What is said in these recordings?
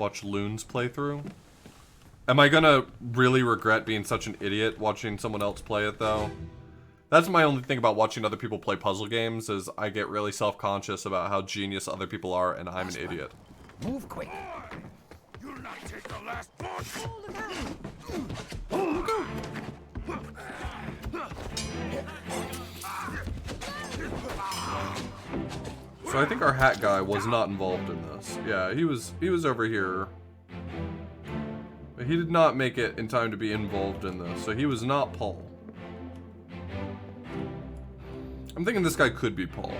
watch Loon's playthrough. Am I gonna really regret being such an idiot watching someone else play it, though? That's my only thing about watching other people play puzzle games, is I get really self-conscious about how genius other people are, and I'm an idiot. Move quick. You'll not take the last push. So I think our hat guy was not involved in this. Yeah, he was over here. But he did not make it in time to be involved in this, so he was not Paul. I'm thinking this guy could be Paul.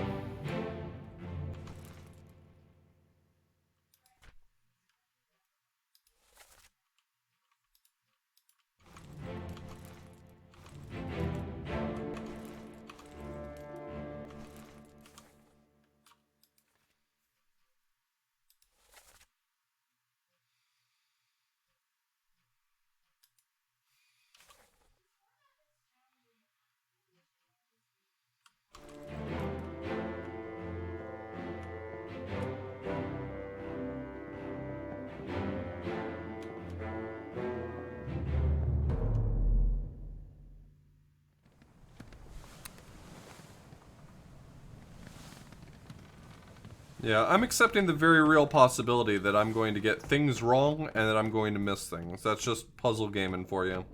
Yeah, I'm accepting the very real possibility that I'm going to get things wrong and that I'm going to miss things. That's just puzzle gaming for you.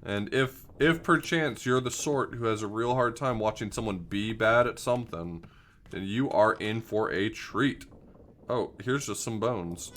And if perchance you're the sort who has a real hard time watching someone be bad at something, then you are in for a treat. Oh, here's just some bones.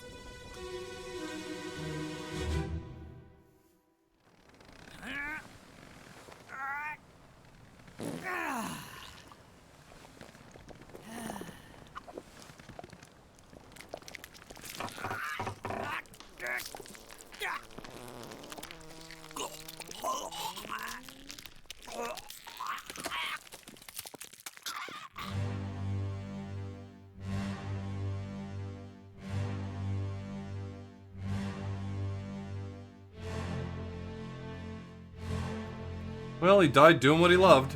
Well, he died doing what he loved.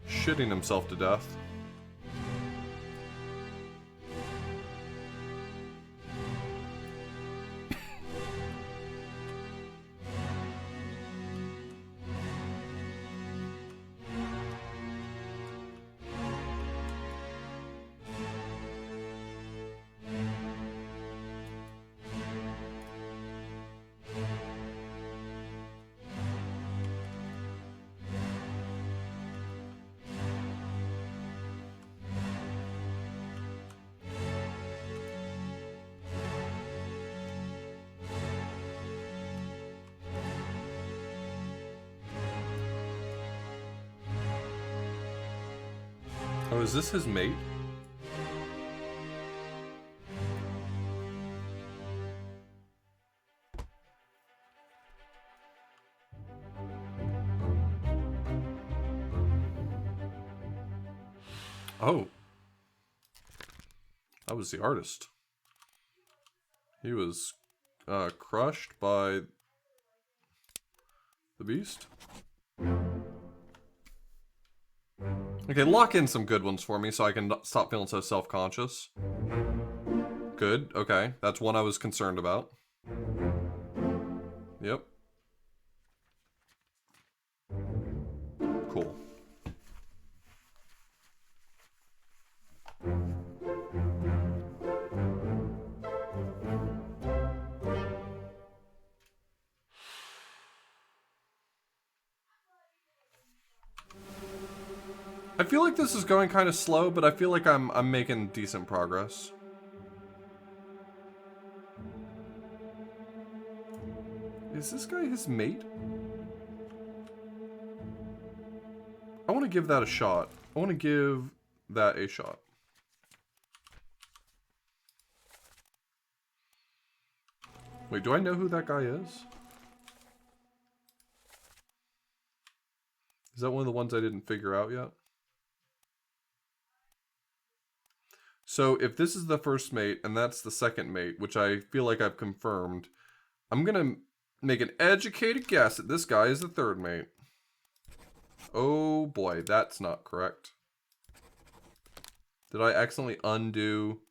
Shitting himself to death. Oh, is this his mate? Oh. That was the artist. He was crushed by the beast. Okay, lock in some good ones for me so I can stop feeling so self-conscious. Good, okay. That's one I was concerned about. Yep. Cool. I feel like this is going kind of slow, but I feel like I'm making decent progress. Is this guy his mate? I want to give that a shot. I want to give that a shot. Wait, do I know who that guy is? Is that one of the ones I didn't figure out yet? So if this is the first mate and that's the second mate, which I feel like I've confirmed, I'm gonna make an educated guess that this guy is the third mate. Oh boy, that's not correct. Did I accidentally undo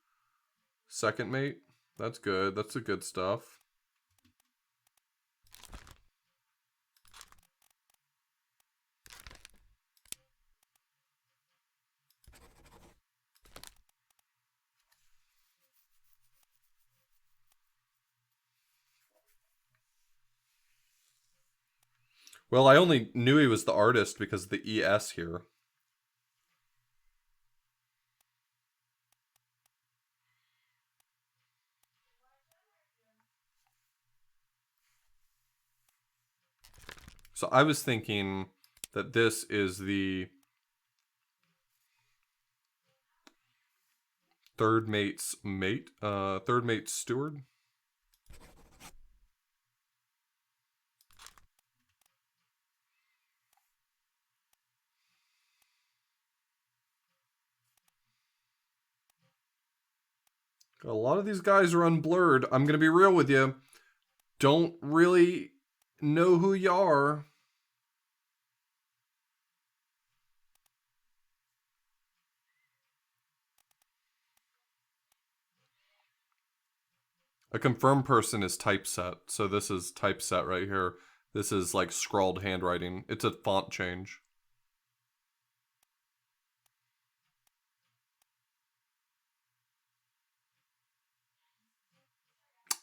second mate? That's good. That's the good stuff. Well, I only knew he was the artist because of the ES here. So I was thinking that this is the third mate's mate, third mate's steward. A lot of these guys are unblurred. I'm going to be real with you. Don't really know who you are. A confirmed person is typeset. So this is typeset right here. This is like scrawled handwriting. It's a font change.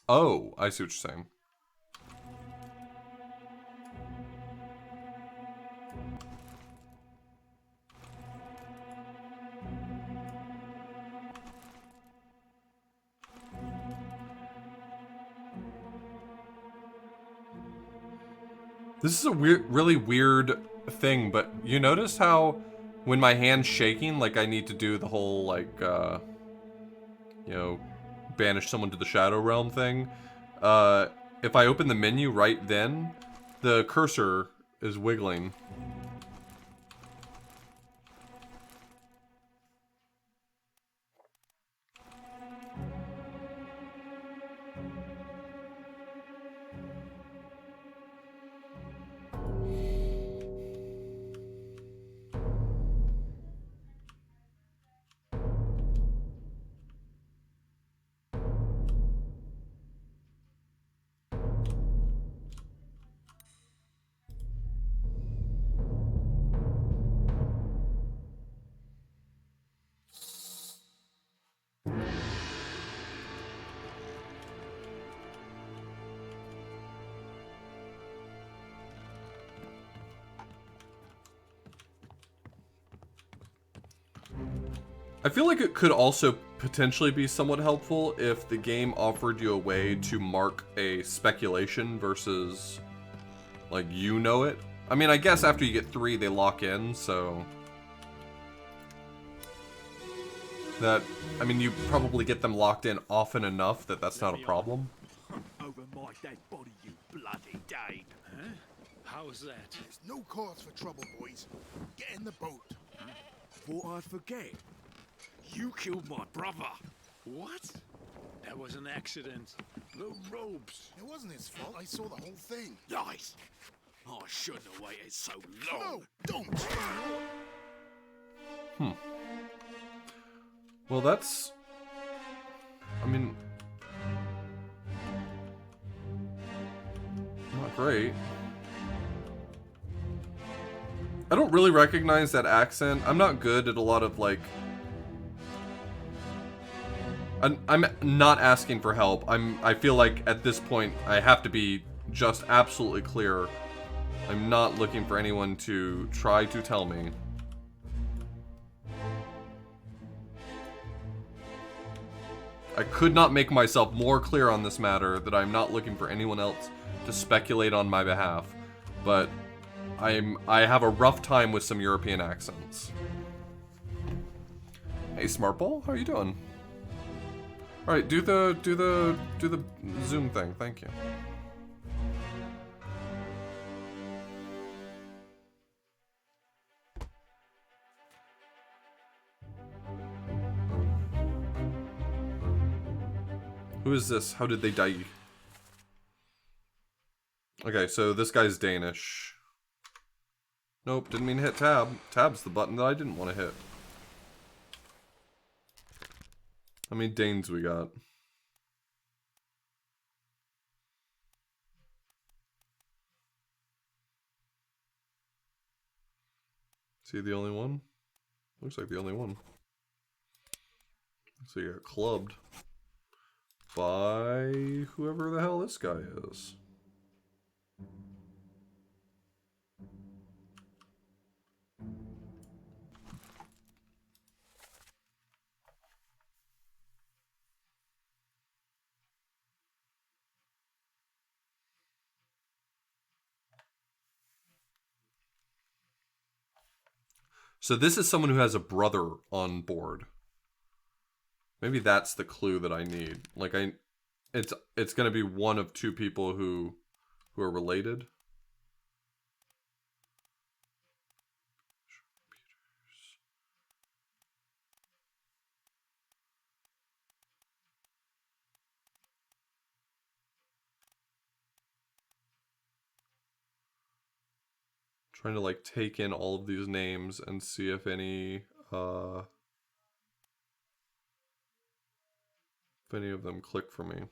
Oh, I see what you're saying. This is a really weird thing, but you notice how when my hand's shaking, like I need to do the whole like, you know, banish someone to the shadow realm thing. If I open the menu right then, the cursor is wiggling. I feel like it could also potentially be somewhat helpful if the game offered you a way to mark a speculation versus, like, you know it. I mean, I guess after you get 3, they lock in, so... That, I mean, you probably get them locked in often enough that that's not a problem. Over my dead body, you bloody Dane. Huh? How's that? There's no cause for trouble, boys. Get in the boat. Huh? Thought I'd forget. You killed my brother. What? That was an accident. The ropes. It wasn't his fault. I saw the whole thing. Lies. I shouldn't have waited so long. No, don't. Well, that's... I mean... Not great. I don't really recognize that accent. I'm not good at a lot of, like... I'm not asking for help. I feel like at this point I have to be just absolutely clear. I'm not looking for anyone to try to tell me. I could not make myself more clear on this matter that I'm not looking for anyone else to speculate on my behalf. But I have a rough time with some European accents. Hey Smartball, how are you doing? Alright, do the Zoom thing, thank you. Who is this? How did they die? Okay, so this guy's Danish. Nope, didn't mean to hit tab. Tab's the button that I didn't want to hit. How many Danes we got? Is he the only one? Looks like the only one. So you got clubbed by whoever the hell this guy is. So this is someone who has a brother on board. Maybe that's the clue that I need. Like it's gonna be one of two people who are related. Trying to like take in all of these names and see if any of them click for me.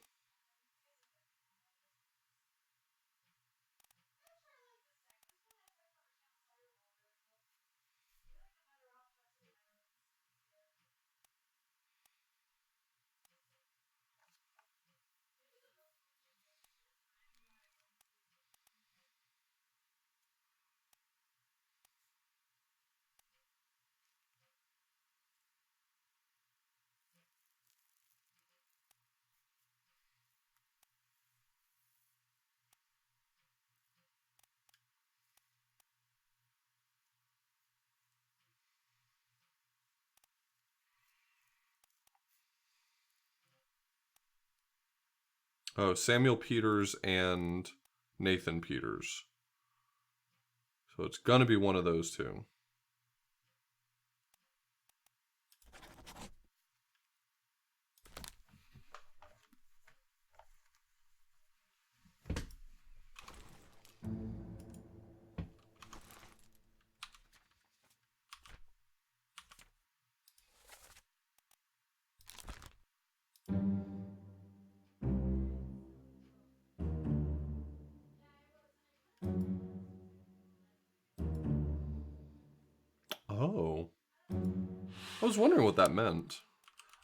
Oh, Samuel Peters and Nathan Peters. So it's gonna be one of those two. Oh. I was wondering what that meant.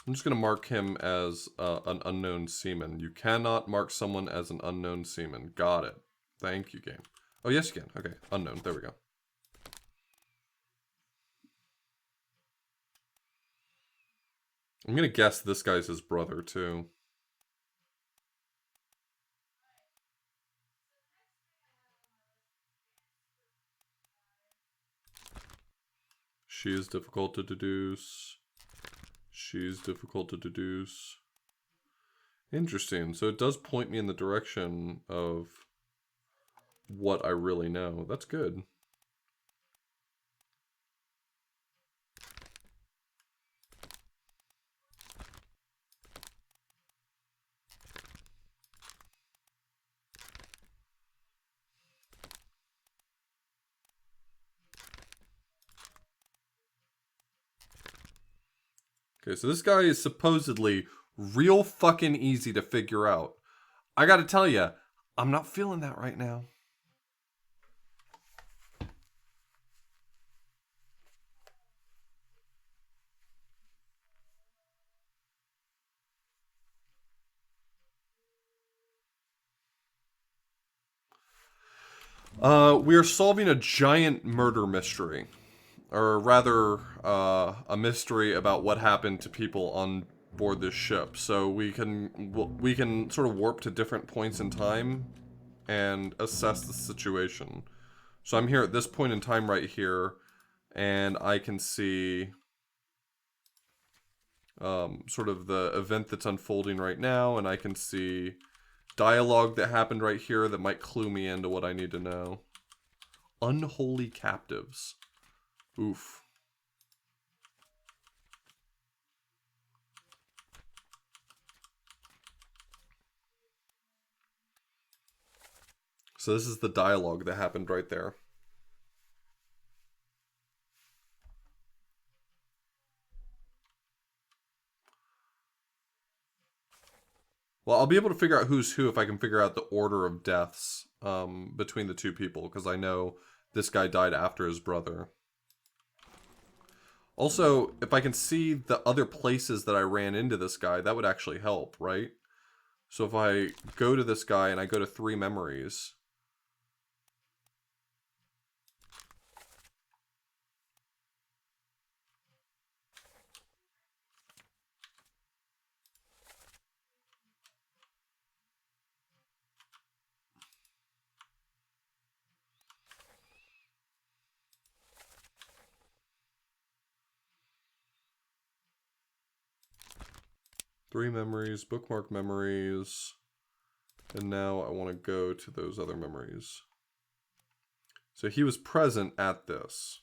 I'm just going to mark him as an unknown seaman. You cannot mark someone as an unknown seaman. Got it. Thank you, game. Oh, yes, you can. Okay, unknown. There we go. I'm going to guess this guy's his brother, too. She is difficult to deduce. She's difficult to deduce. Interesting. So it does point me in the direction of what I really know. That's good. Okay, so this guy is supposedly real fucking easy to figure out. I gotta tell you, I'm not feeling that right now. We are solving a giant murder mystery. Or rather, a mystery about what happened to people on board this ship. So we can sort of warp to different points in time and assess the situation. So I'm here at this point in time right here, and I can see sort of the event that's unfolding right now, and I can see dialogue that happened right here that might clue me into what I need to know. Unholy captives. Oof. So this is the dialogue that happened right there. Well, I'll be able to figure out who's who if I can figure out the order of deaths between the two people, because I know this guy died after his brother. Also, if I can see the other places that I ran into this guy, that would actually help, right? So if I go to this guy and I go to 3 memories... 3 memories, bookmark memories, and now I want to go to those other memories. So he was present at this.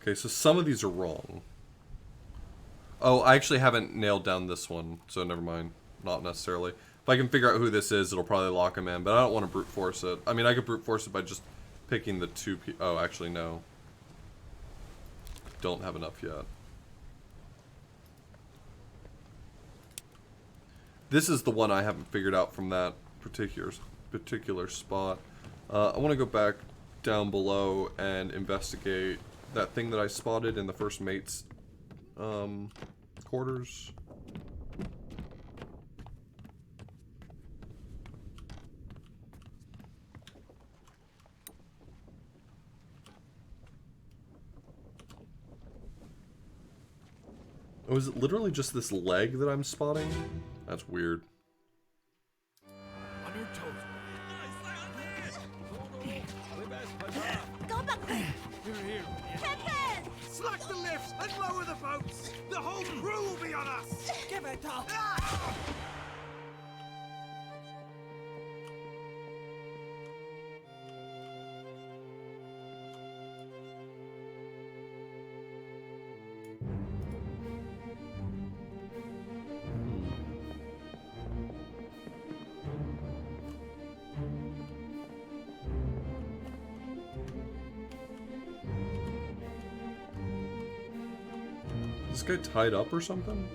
Okay, so some of these are wrong. Oh, I actually haven't nailed down this one, so never mind. Not necessarily. If I can figure out who this is, it'll probably lock him in, but I don't want to brute force it. I mean, I could brute force it by just picking the 2 oh, actually, no. Don't have enough yet. This is the one I haven't figured out from that particular spot. I want to go back down below and investigate that thing that I spotted in the first mate's quarters. Oh, is it literally just this leg that I'm spotting? That's weird. On your toes. Go back! Here. Pepe! Slack the lifts and lower the boats. The whole crew will be on us. Give it up! Is this guy tied up or something?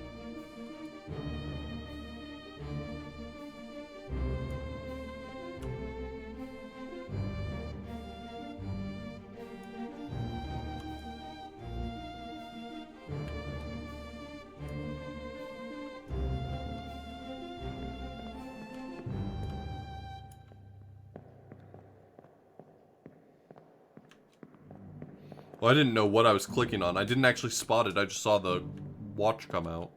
Well, I didn't know what I was clicking on. I didn't actually spot it. I just saw the watch come out.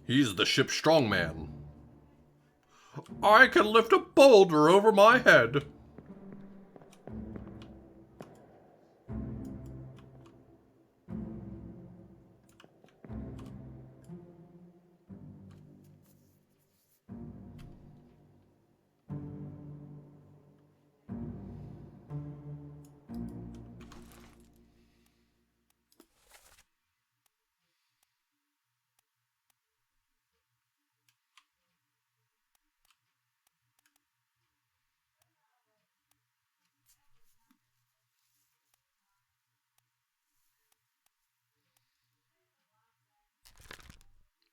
He's the ship's strongman. I can lift a boulder over my head.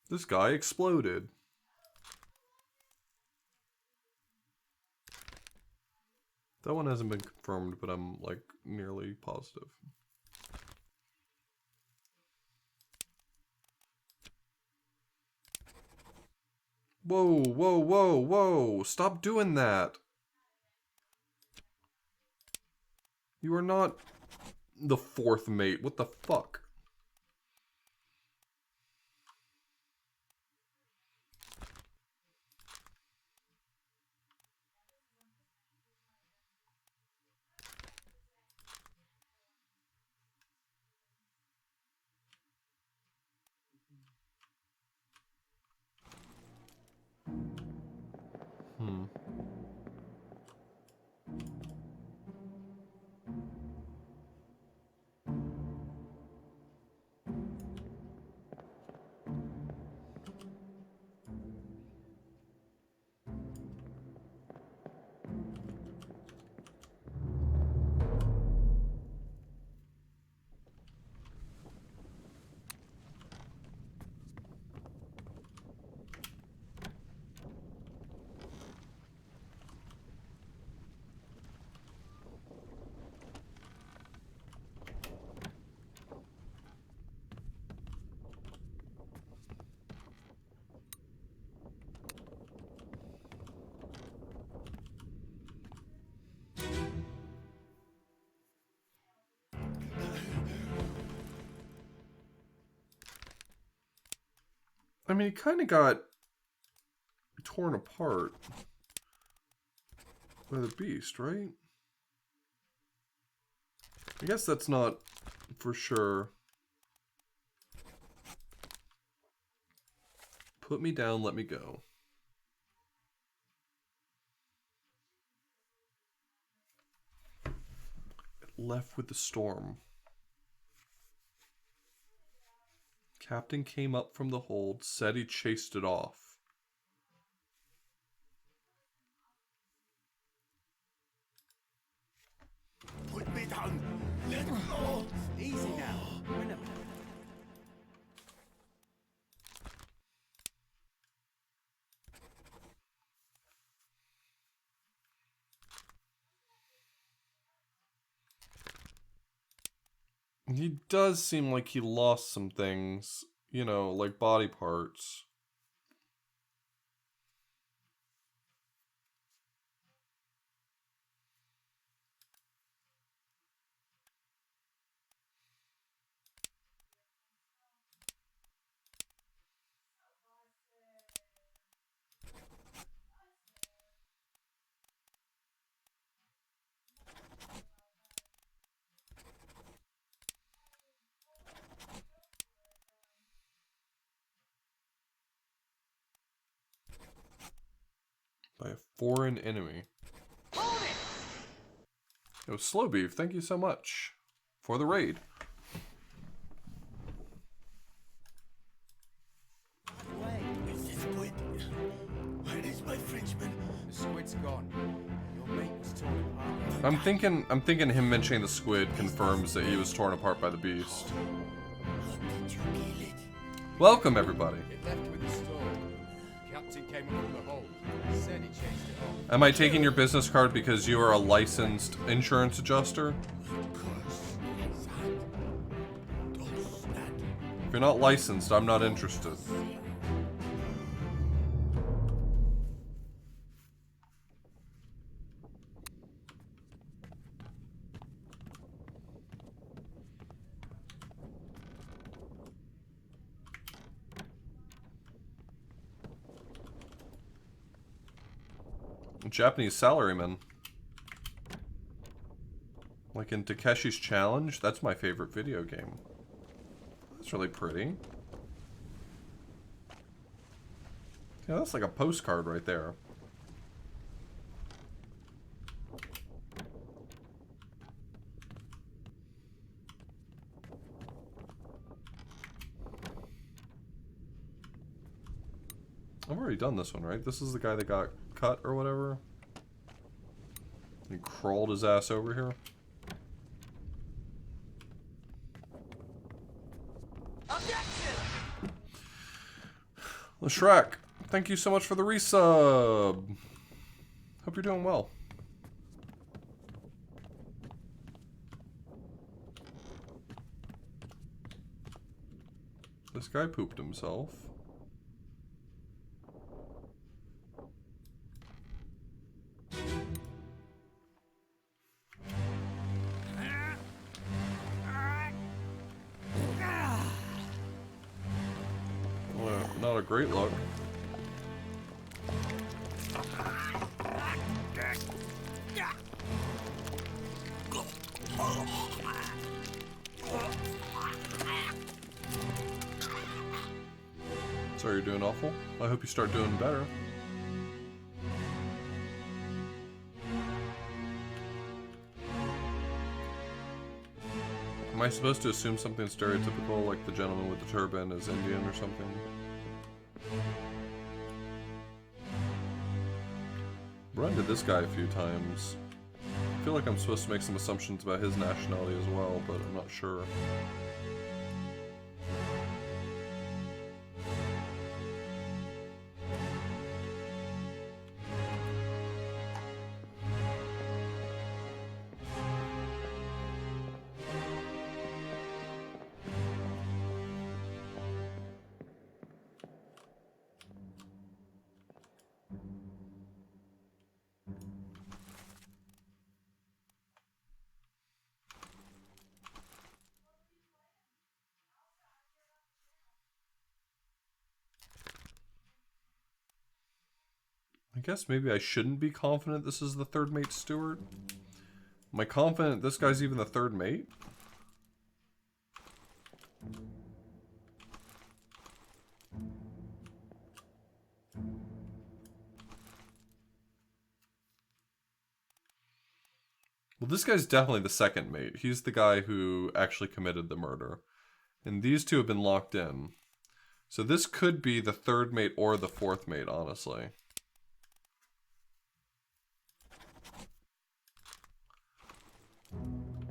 This guy exploded. That one hasn't been confirmed, but I'm like nearly positive. Whoa, whoa, whoa, whoa. Stop doing that. You are not the fourth mate. What the fuck? I mean, he kind of got torn apart by the beast, right? I guess that's not for sure. Put me down, let me go. Left with the storm. Captain came up from the hold, said he chased it off. Put me down. Let go. Easy now. We're in a... He does seem like he lost some things, you know, like body parts. By a foreign enemy. Yo, Slow Beef, thank you so much for the raid. It's the squid. Where is my Frenchman? The squid's gone. Your mate was torn apart. I'm thinking him mentioning the squid confirms that he was torn apart by the beast. How did you kill it? Welcome, everybody. It left with the storm. Captain came up from the hold. Said he chased it off. Am I taking your business card because you are a licensed insurance adjuster? If you're not licensed, I'm not interested. Japanese salaryman. Like in Takeshi's Challenge? That's my favorite video game. That's really pretty. Yeah, that's like a postcard right there. I've already done this one, right? This is the guy that got cut or whatever. He crawled his ass over here. Shrek, thank you so much for the resub. Hope you're doing well. This guy pooped himself. Well, not a great look. Sorry, you're doing awful. I hope you start doing better. Am I supposed to assume something stereotypical, like the gentleman with the turban is Indian or something? Run into this guy a few times. I feel like I'm supposed to make some assumptions about his nationality as well, but I'm not sure. I guess maybe I shouldn't be confident this is the third mate's steward. Am I confident this guy's even the third mate? Well, this guy's definitely the second mate. He's the guy who actually committed the murder. And these two have been locked in. So this could be the third mate or the fourth mate, honestly.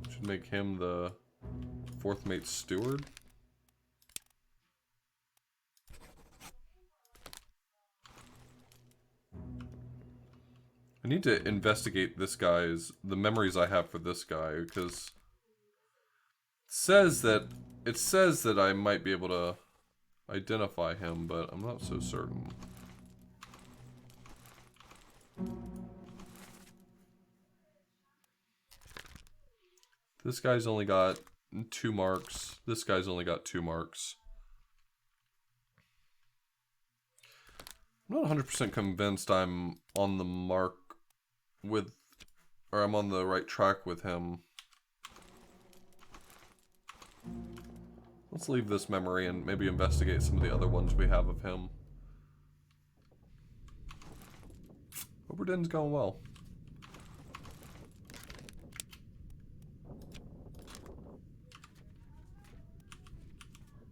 Should make him the fourth mate's steward. I need to investigate this guy's, the memories I have for this guy, because it says that I might be able to identify him, but I'm not so certain. This guy's only got 2 marks. This guy's only got 2 marks. I'm not 100% convinced I'm on the mark with, or I'm on the right track with him. Let's leave this memory and maybe investigate some of the other ones we have of him. Obra Dinn's going well.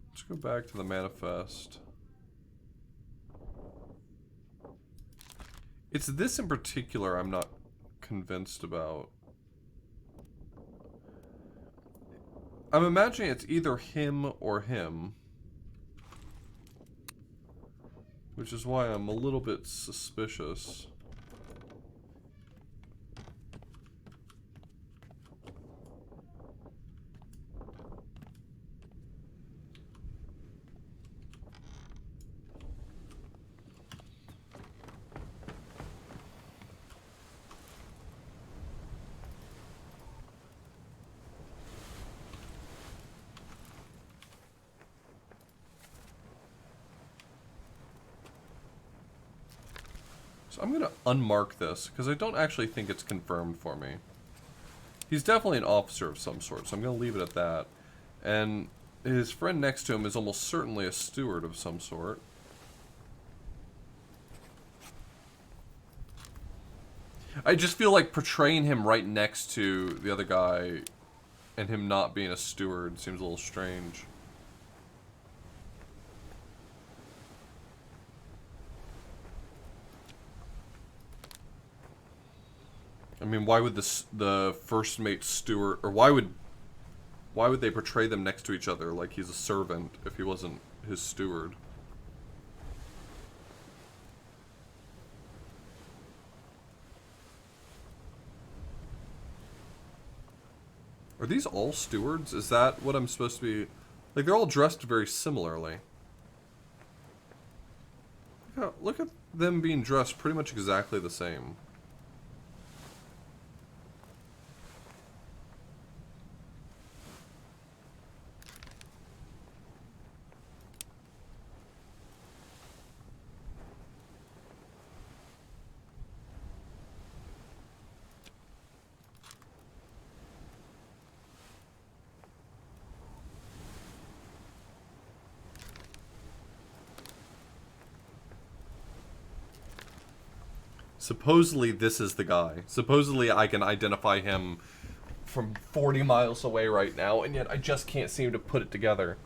Let's go back to the manifest. It's this in particular I'm not convinced about. I'm imagining it's either him or him, which is why I'm a little bit suspicious. So I'm going to unmark this, because I don't actually think it's confirmed for me. He's definitely an officer of some sort, so I'm going to leave it at that. And his friend next to him is almost certainly a steward of some sort. I just feel like portraying him right next to the other guy and him not being a steward seems a little strange. I mean, why would the first mate steward, or why would they portray them next to each other like he's a servant if he wasn't his steward? Are these all stewards? Is that what I'm supposed to be... Like, they're all dressed very similarly. Yeah, look at them being dressed pretty much exactly the same. Supposedly this is the guy. Supposedly I can identify him from 40 miles away right now, and yet I just can't seem to put it together.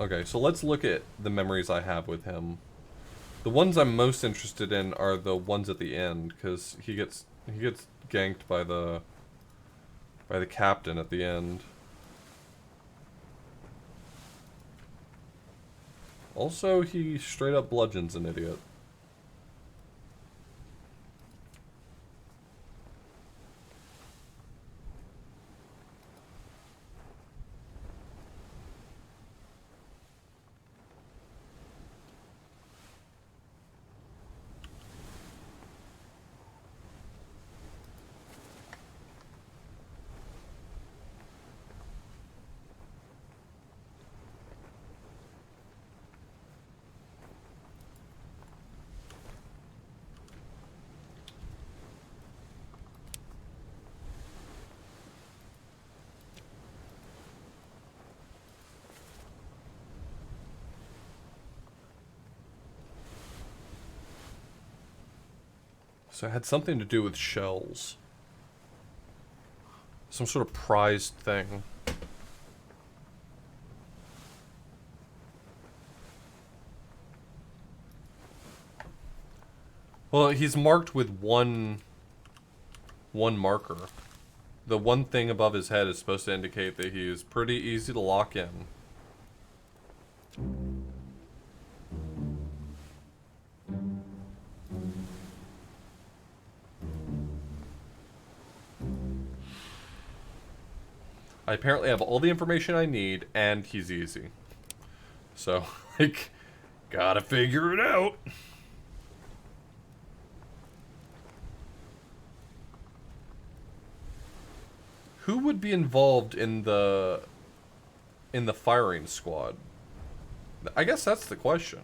Okay, so let's look at the memories I have with him. The ones I'm most interested in are the ones at the end, because he gets ganked by the captain at the end. Also, he straight up bludgeons an idiot. So it had something to do with shells. Some sort of prized thing. Well, he's marked with one marker. The one thing above his head is supposed to indicate that he is pretty easy to lock in. I apparently have all the information I need, and he's easy. So, like, gotta figure it out. Who would be involved in the firing squad? I guess that's the question.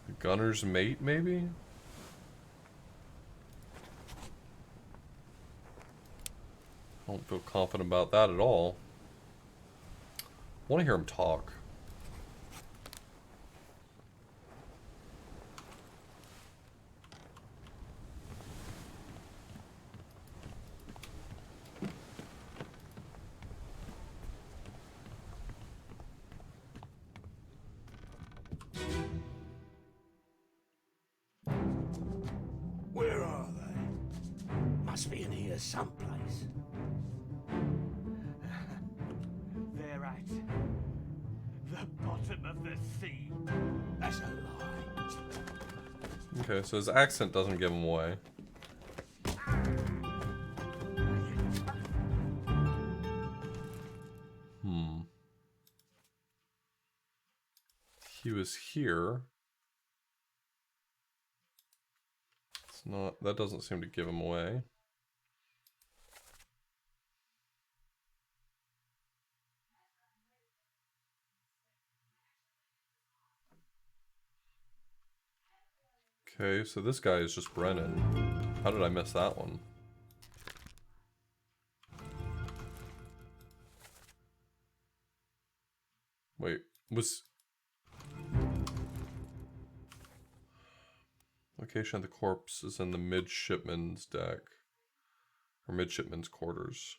The gunner's mate, maybe? I don't feel confident about that at all. I want to hear him talk. Where are they? Must be in here someplace. They're at the bottom of the sea. That's a lie. Okay, so his accent doesn't give him away. He was here. It's not, that doesn't seem to give him away. Okay, so this guy is just Brennan. How did I miss that one? Wait, was... Location of the corpse is in the midshipman's deck. Or midshipman's quarters.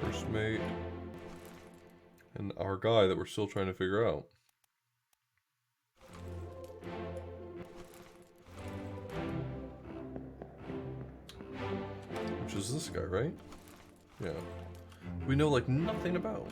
First mate. And our guy that we're still trying to figure out. Which is this guy, right? Yeah. We know like nothing about.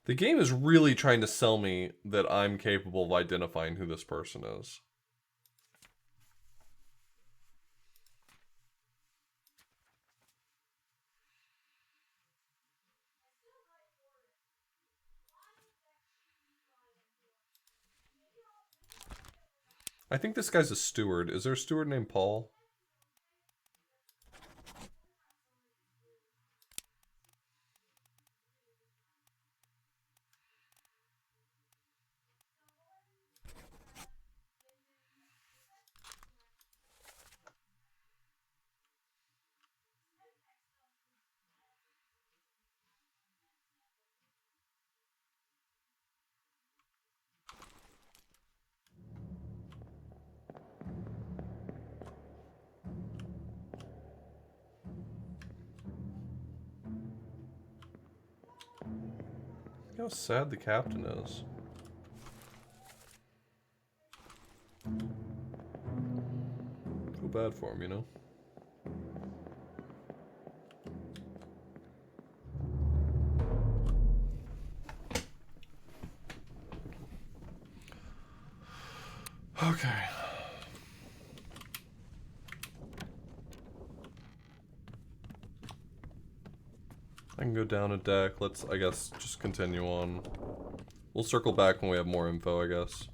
The game is really trying to sell me that I'm capable of identifying who this person is. I think this guy's a steward. Is there a steward named Paul? Look how sad the captain is. Feel bad for him, you know? Okay. I can go down a deck. Let's, I guess, just continue on. We'll circle back when we have more info, I guess.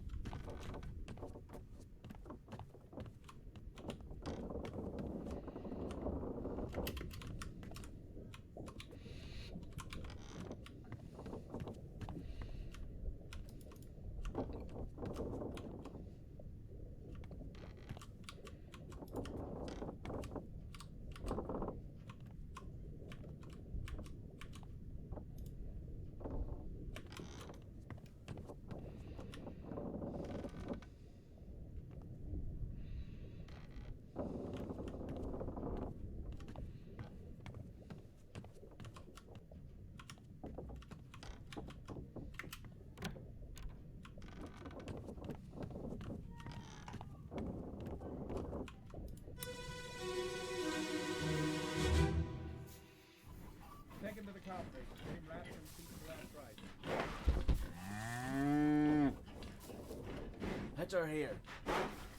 Hit her here.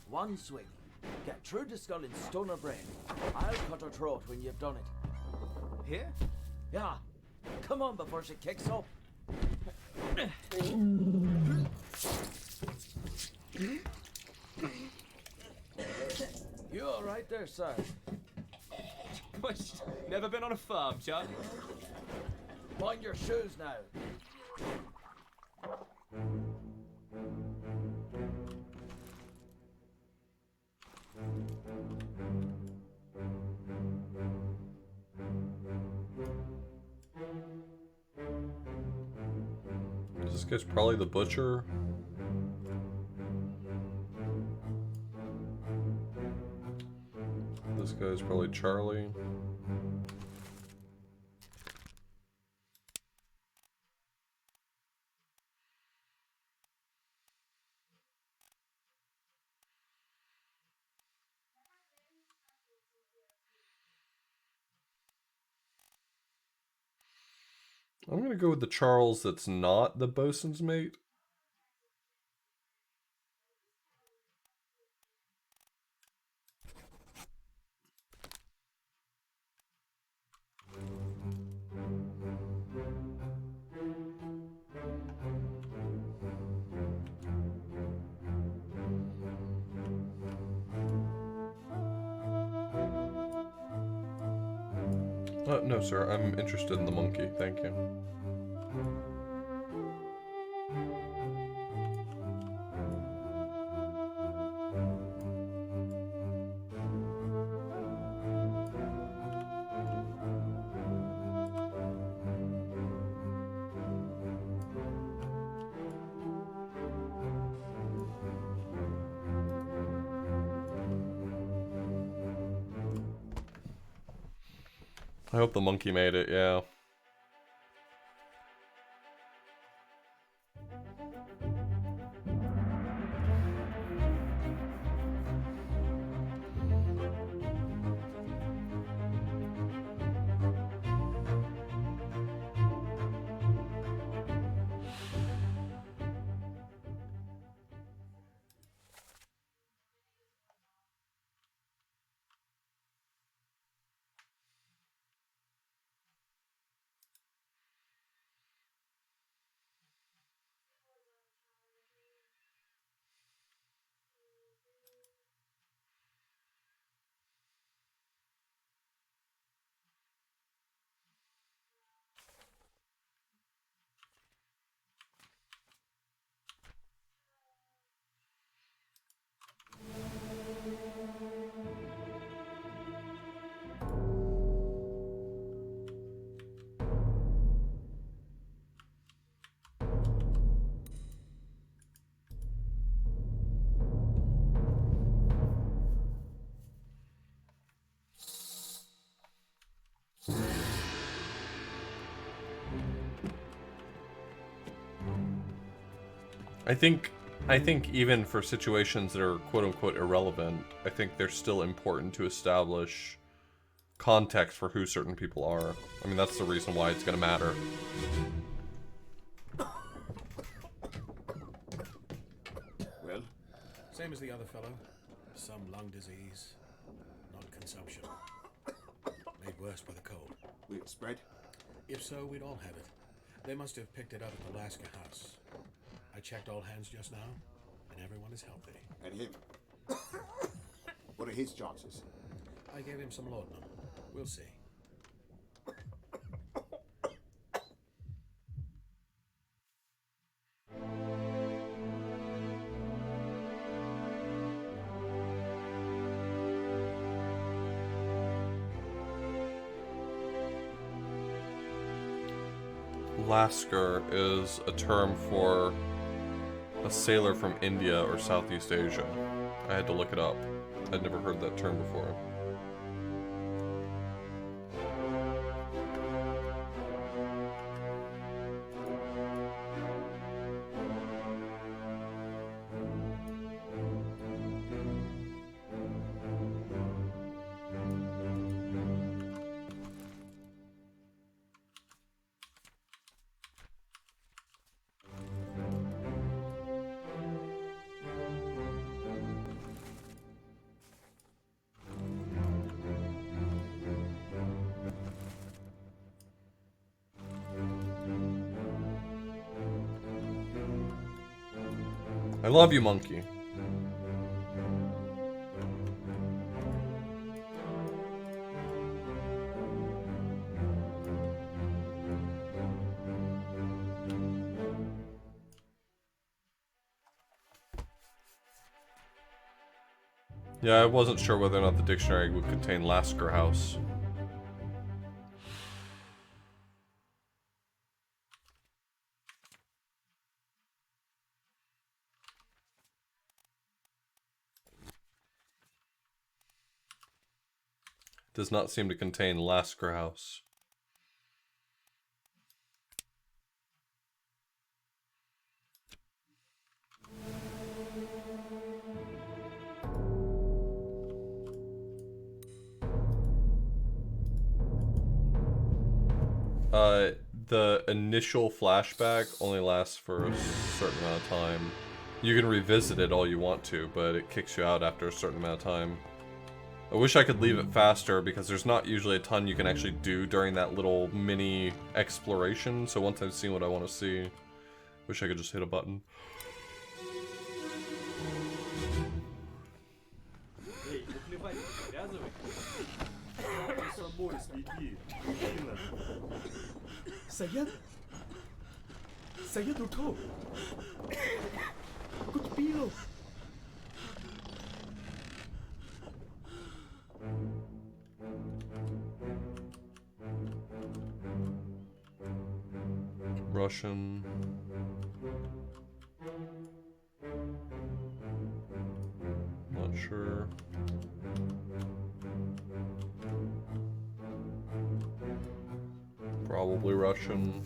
One swing. Get through the skull and stone her brain. I'll cut her throat when you've done it. Here? Yeah. Come on before she kicks up. You all right there, sir? Never been on a farm, Chuck? Mind your shoes now. This guy's probably the butcher. This guy's probably Charlie. I'm gonna go with the Charles that's not the bosun's mate. No, sir. I'm interested in the monkey. Thank you. I hope the monkey made it, yeah. I think even for situations that are quote-unquote irrelevant, I think they're still important to establish context for who certain people are. I mean, that's the reason why it's gonna matter. Well? Same as the other fellow. Some lung disease, not consumption. Made worse by the cold. Will it spread? If so, we'd all have it. They must have picked it up at the Lasker house. I checked all hands just now, and everyone is healthy. And him? What are his chances? I gave him some laudanum. We'll see. Lasker is a term for a sailor from India or Southeast Asia. I had to look it up. I'd never heard that term before. I love you, monkey. Yeah, I wasn't sure whether or not the dictionary would contain Lasker House. Does not seem to contain Lasker House. the initial flashback only lasts for a certain amount of time. You can revisit it all you want to, but it kicks you out after a certain amount of time. I wish I could leave it faster because there's not usually a ton you can actually do during that little mini exploration. So once I've seen what I want to see, wish I could just hit a button. Эй, наплевать, привязывай. С собой следи. Мужчина. Syed Syed उठो कुछ P low Russian. Not sure. Probably Russian.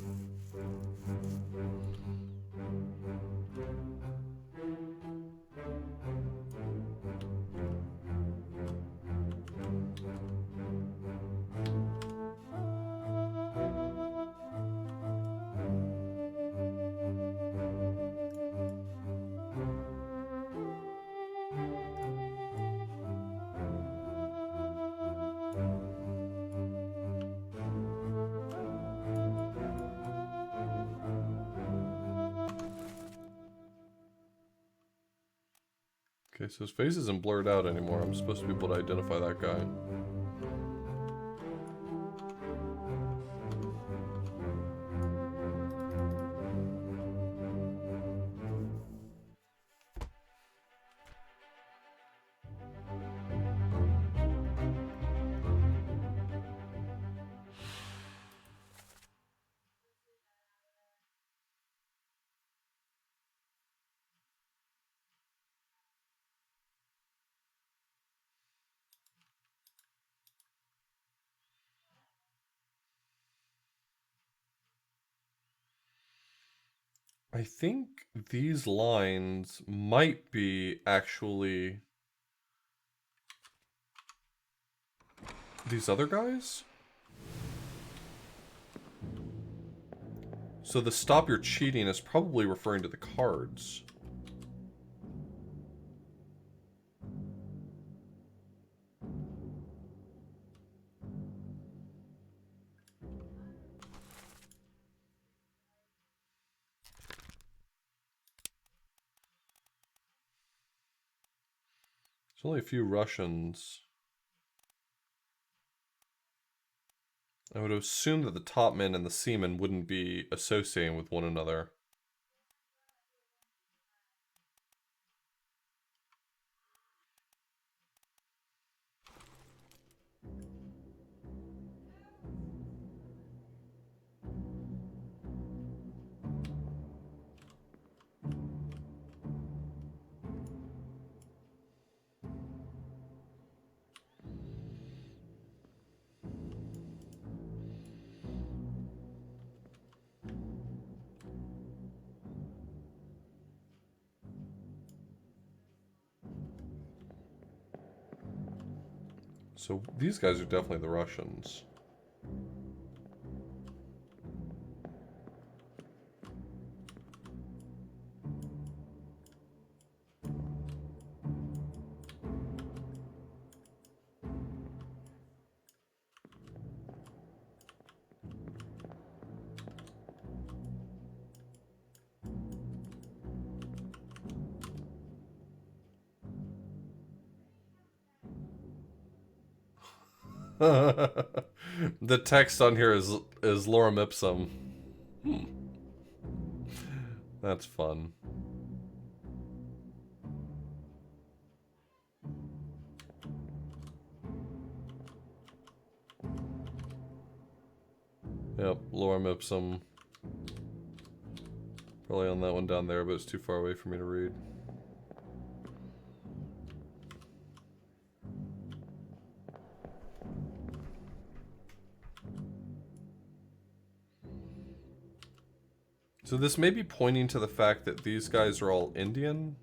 Okay, so his face isn't blurred out anymore. I'm supposed to be able to identify that guy. I think these lines might be actually these other guys. So the stop your cheating is probably referring to the cards. There's only a few Russians. I would assume that the topmen and the seamen wouldn't be associating with one another. So these guys are definitely the Russians. The text on here is Lorem Ipsum. That's fun. Yep, Lorem Ipsum. Probably on that one down there, but it's too far away for me to read. So this may be pointing to the fact that these guys are all Indian.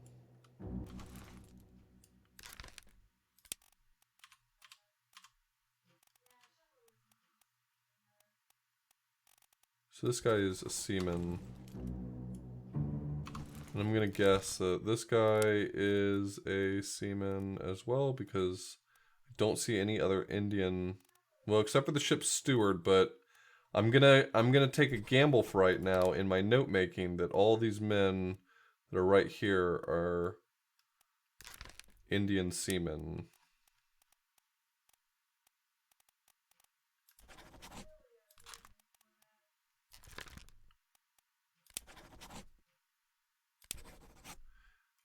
So this guy is a seaman. And I'm gonna guess that this guy is a seaman as well, because I don't see any other Indian, well, except for the ship's steward, but I'm gonna take a gamble for right now in my note making that all these men that are right here are Indian seamen.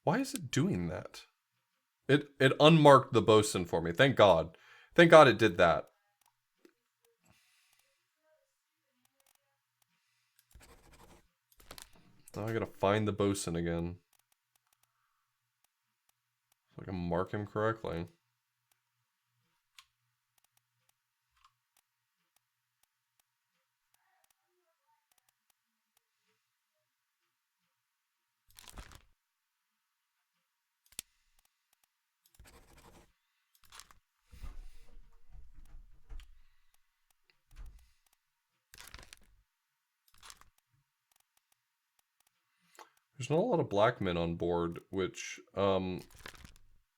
Why is it doing that? It unmarked the bosun for me. Thank God. Thank God it did that. Now I gotta find the bosun again. So I can mark him correctly. There's not a lot of black men on board, which, I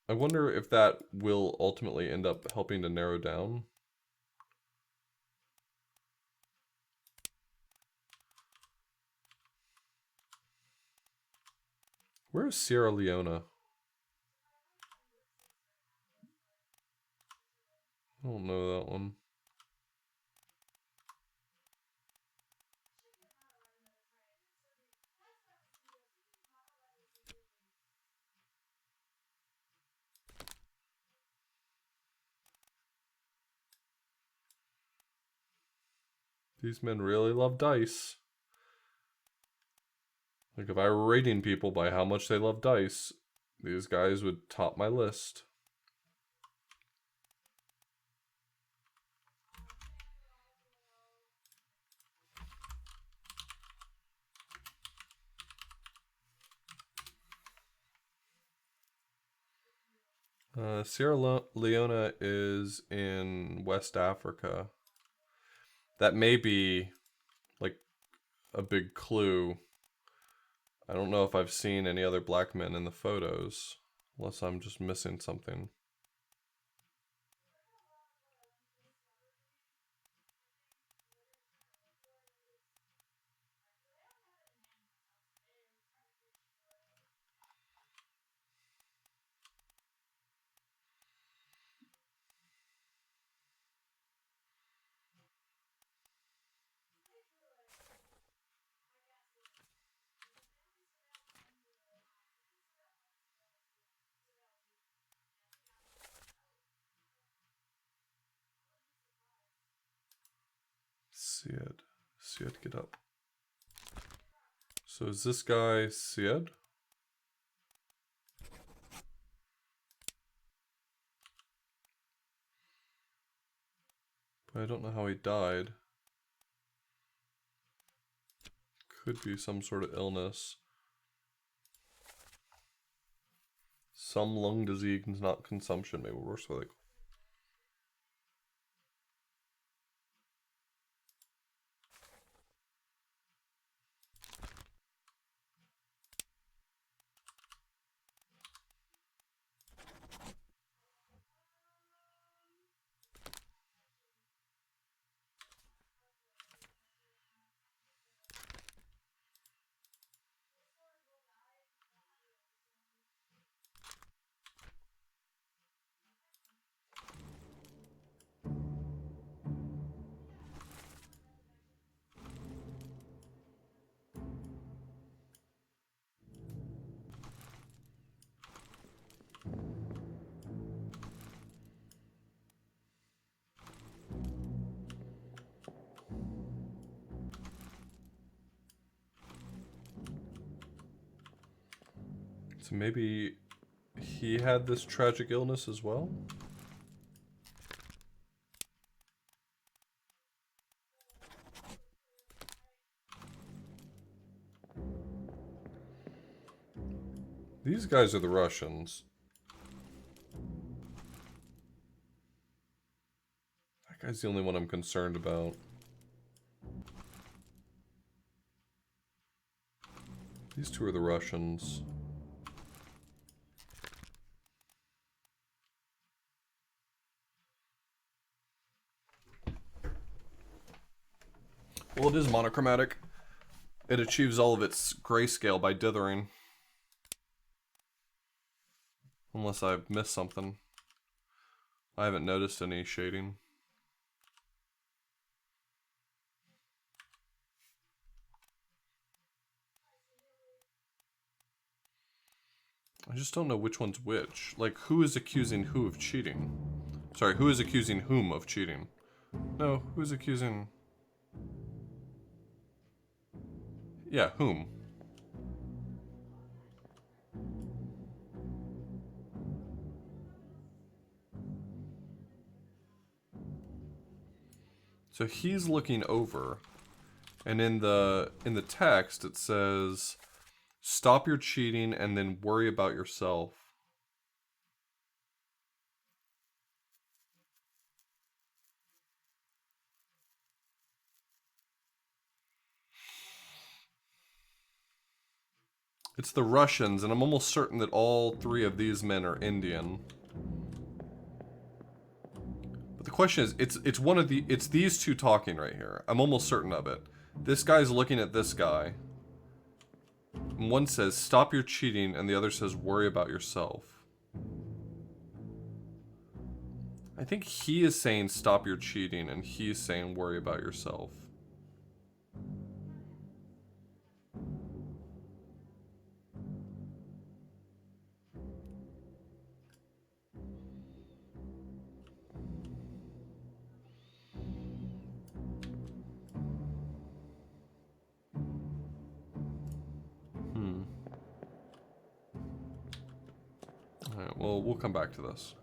wonder if that will ultimately end up helping to narrow down. Where is Sierra Leone? I don't know that one. These men really love dice. Like, if I were rating people by how much they love dice, these guys would top my list. Sierra Leone is in West Africa. That may be, like, a big clue. I don't know if I've seen any other black men in the photos, unless I'm just missing something. Siad, get up. So is this guy Siad? But I don't know how he died. Could be some sort of illness. Some lung disease, not consumption. Maybe worse for like. So maybe he had this tragic illness as well? These guys are the Russians. That guy's the only one I'm concerned about. These two are the Russians. Well, it is monochromatic. It achieves all of its grayscale by dithering. Unless I've missed something. I haven't noticed any shading. I just don't know which one's which. Like, who is accusing who of cheating? Sorry, who is accusing whom of cheating? No, who's accusing... Yeah, whom? So he's looking over, and in the text it says, "Stop your cheating and then worry about yourself." It's the Russians, and I'm almost certain that all three of these men are Indian. But the question is, it's these two talking right here. I'm almost certain of it. This guy's looking at this guy. And one says, "Stop your cheating," and the other says, "Worry about yourself." I think he is saying, "Stop your cheating," and he's saying, "Worry about yourself." Alright, well, we'll come back to this.